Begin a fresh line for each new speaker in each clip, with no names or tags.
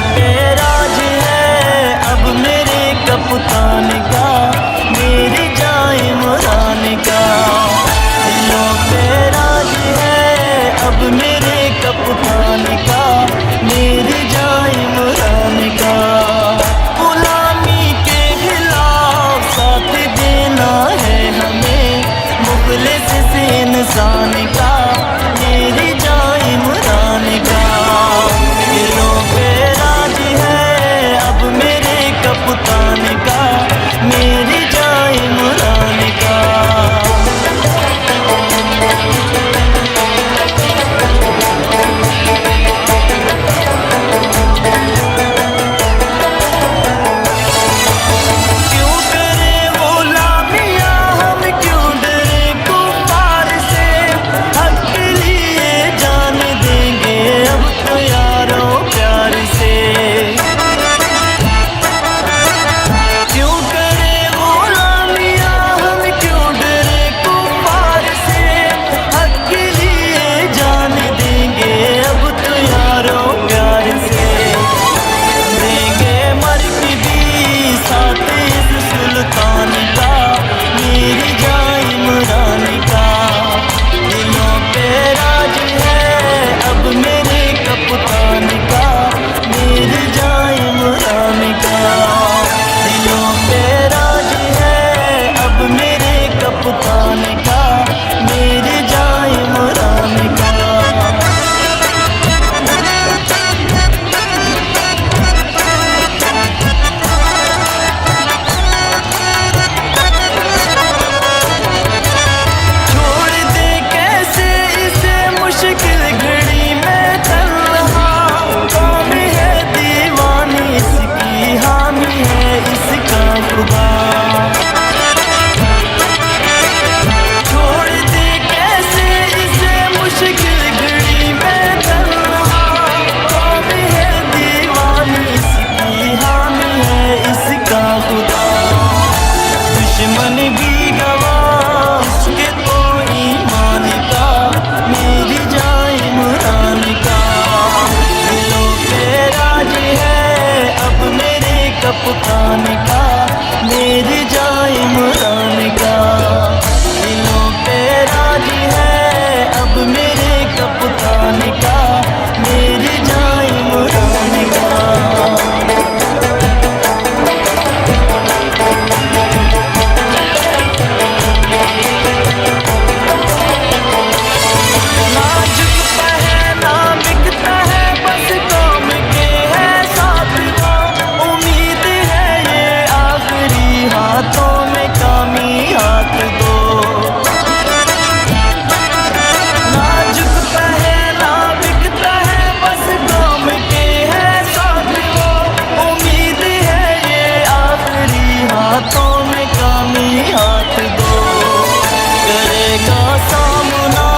पे राज है अब मेरे कप्तान का, मेरी जाए इमरान का। दिलों पे राज है अब मेरे कप्तान का, मेरी जाए इमरान का। गुलामी के खिलाफ साथ देना है हमें, मुखलिस से इंसान का, मेरी जाए इमरान का। दिलों पे राज है अब मेरे कप्तान का, मेरी जाए इमरान का। क्यों करे गुलामियां हम, क्यों डरे कुफार से, हक लिए जान देंगे अब तो यारों प्यार से। क्यों करे गुलामियां हम, क्यों डरे कुफार से, हक लिए जान देंगे अब तो यारों प्यार से। देंगे मर के भी साथ इस सुल्तान का, मेरी जाए इमरान का। दिलों पे राज है अब मेरे कप्तान का, मेरी जाए इमरान का। दिलों पे राज है अब मेरे कप्तान का, मेरी जाए इमरान का। छोड़ दे कैसे इसे मुश्किल घड़ी में तन्हा, कौन है दीवानी इसकी, हामी है इसका खुदा। छोड़ दे कैसे इसे मुश्किल घड़ी में तन्हा, कौन है दीवानी इसकी, हामी है इसका खुदा। दुश्मन भी गवाह उसके तो ईमान का, मेरी जाए इमरान का। दिलों पे राज है अब मेरे कप्तान का, मेरी जाए इमरान का। दिलों पे राज है अब मेरे कप्तान का, मेरी जाए इमरान का। ना झुकता है ना बिकता है, बस काम के है साथ वो, उम्मीद है ये आखिरी हाथों में कामी हाथ दो। ना झुकता है ना बिकता है, बस काम के है साथ वो, उम्मीद है ये आखिरी हाथों में कामी हाथ दो। करेगा सामना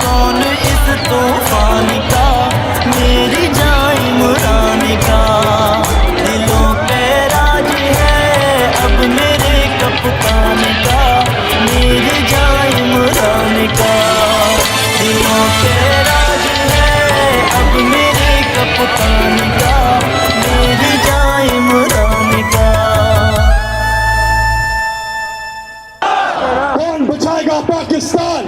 कौन इस तूफान का, मेरी जाए इमरान का। दिलों पे राज है अब मेरे कप्तान का, मेरी जाए इमरान का। दिलों पे राज है अब मेरे कप्तान का, मेरी जाए इमरान का।
कौन बचाएगा पाकिस्तान?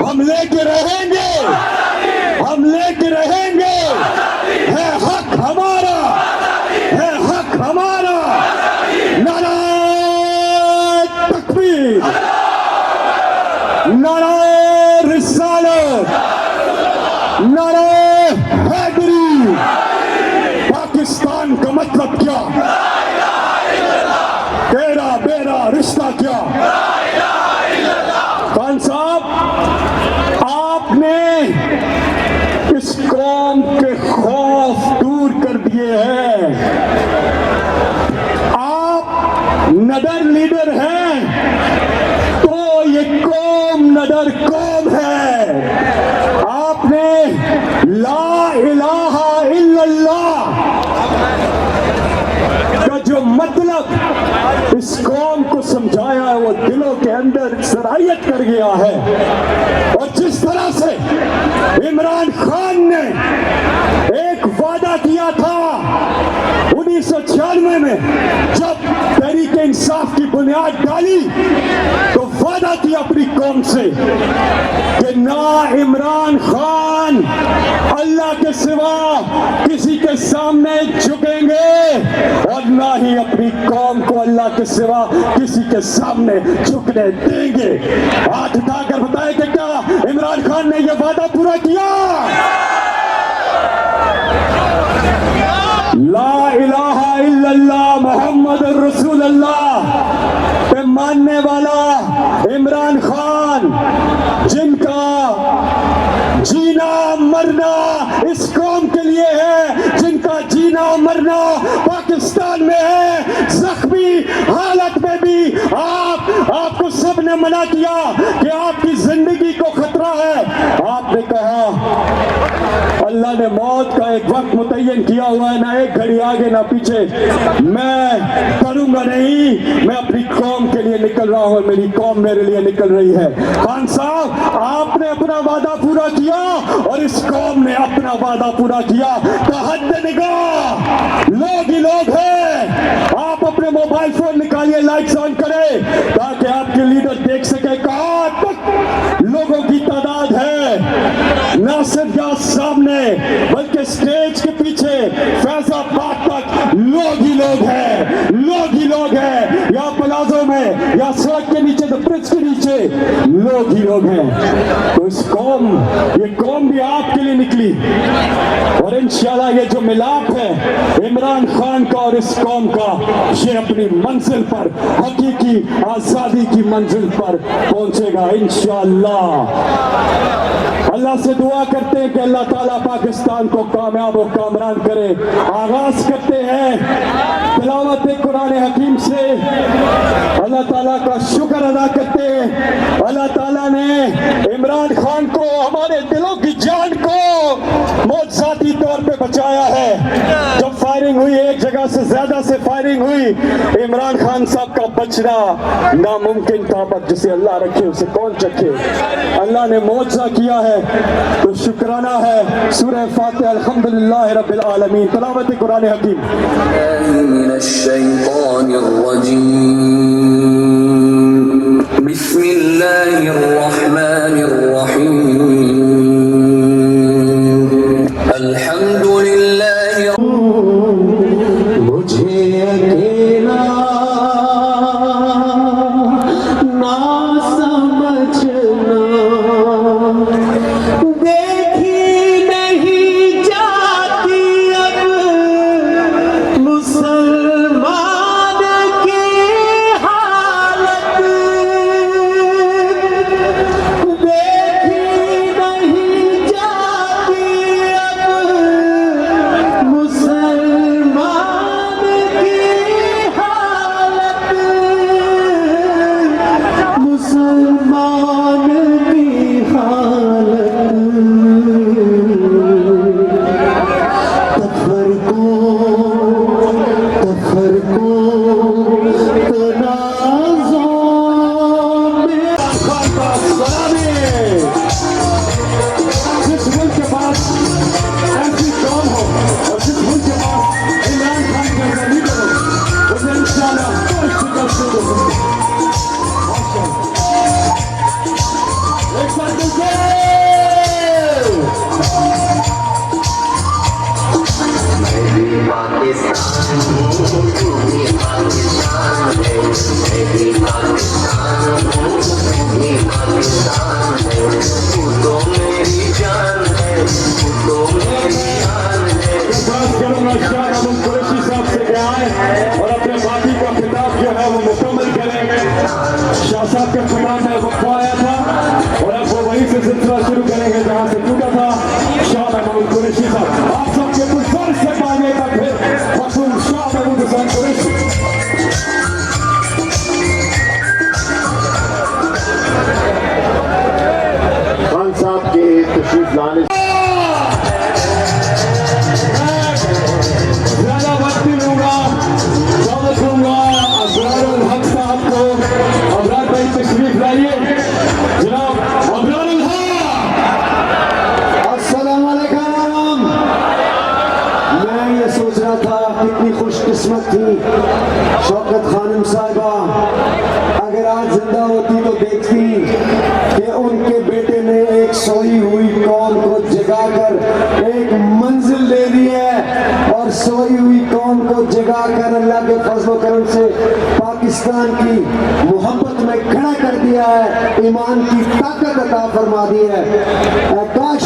हम लेके रहेंगे, हम लेके रहेंगे। है हक हमारा, है हक हमारा। नाराए तकबीर, नाराए रिसालत, नाराए हैदरी। पाकिस्तान का मतलब क्या? तेरा बेरा रिश्ता क्या? खान साहब, आपने इस कौम के खौफ दूर कर दिए हैं। आप नडर लीडर हैं तो ये कौम नडर कौम है। आपने ला इलाहा इल्लल्लाह का जो मतलब इस कौम को समझाया है वो दिलों के अंदर सरायत कर गया है। और जिस तरह से इमरान खान ने एक 1991 में जब तहरीक इंसाफ की बुनियाद डाली तो वादा किया अपनी कौम से कि ना इमरान खान अल्लाह के सिवा किसी के सामने झुकेंगे और ना ही अपनी कौम को अल्लाह के सिवा किसी के सामने झुकने देंगे। हाथ उठाकर बताए कि क्या इमरान खान ने यह वादा पूरा किया? ला इलाहा इल्लल्लाह मोहम्मद रसूलुल्लाह पे मानने वाला इमरान खान, जिनका जीना मरना इस कौम के लिए है, जिनका जीना मरना पाकिस्तान में है, जख्मी हालत में भी आपको सबने मना किया कि आपकी जिंदगी को खतरा है। आपने कहा अल्लाह ने मौत का एक वक्त मुतय्यन किया हुआ है, ना एक घड़ी आगे ना पीछे, मैं करूंगा नहीं, मैं अपनी कौम के लिए निकल रहा हूं, मेरी कौम मेरे लिए निकल रही है। खान साहब, आपने अपना वादा पूरा किया और इस कौम ने अपना वादा पूरा किया। तहत निगाह लोग ही लोग हैं। आप अपने मोबाइल फोन निकालिए, लाइट्स ऑन करें ताकि आपके लीडर देख सके कहां तक लोगों की तादाद है। ना सिर्फ यहाँ सामने बल्कि स्टेज के पीछे फैजाबाद तक लोग ही लोग हैं, लोग ही लोग हैं। यहाँ प्लाजो में या सड़क के नीचे, तो ब्रिज के नीचे लोग ही लोग हैं। तो इस कौम, ये कौम भी आपके लिए निकली और इंशाल्लाह ये जो मिलाप है इमरान खान का और इस कौम का, ये अपनी मंजिल पर, हकीकी आजादी की मंजिल पर पहुंचेगा इंशाल्लाह। अल्लाह से दुआ करते हैं कि अल्लाह ताला पाकिस्तान को कामयाब और कामरान करे। आगाज करते हैं तिलावत कुरान हकीम से, अल्लाह ताला का शुक्र अदा करते हैं। अल्लाह ताला ने इमरान खान को, हमारे दिलों की जान को मौजूदी तौर पे बचाया है। जब फायरिंग हुई, एक जगह से ज्यादा से फायरिंग हुई, इमरान खान साहब का बचना नामुमकिन था, पर जिसे अल्लाह रखे उसे कौन चखे। अल्लाह ने मौजज़ा किया है तो शुक्राना है। सूरह फातिहा अल्हम्दुलिल्लाह रब्बिल आलमीन। तिलावत कुरान हकीम।
मुझे अकेला ना समझना, देखी नहीं जाती अब मुसलमान की हालत, देखी नहीं जाती अब मुसलमान की हालत, मुसलमान की हालत। तफरको तनाज़ो में
जिस मुल्क के पास ऐसी कौम हो और जिस मुल्क के पास इमरान खान जैसा लीडर हो, उसे इंशाल्लाह कोई शिकस्त नहीं हो सकती। एक साथ मिलके करूंगा शाह अब्दुल कुरैशी साहब से क्या है और अपने बाकी का खिताब जो है वो मुकम्मल करेंगे। शाह साहब के खिताब में वक्त आया था और अब वो वहीं से सिलसिला शुरू करेंगे जहां से टूटा था। शाह अब्दुल कुरैशी साहब, आप सबके कुछ फर्ज से मांगे तक फिर मशहूर शाह अब्दुल कुरैशी।
सोच रहा था कितनी खुशकिस्मत थी शौकत खानम साहिबा, अगर आज जिंदा होती तो देखती कि उनके बेटे ने एक सोई हुई कौम को जगाकर एक मंजिल दे दी है और सोई हुई कौम को जगाकर अल्लाह के फजल करम से पाकिस्तान की मोहब्बत में खड़ा कर दिया है, ईमान की ताकत अता फरमा दी है। काश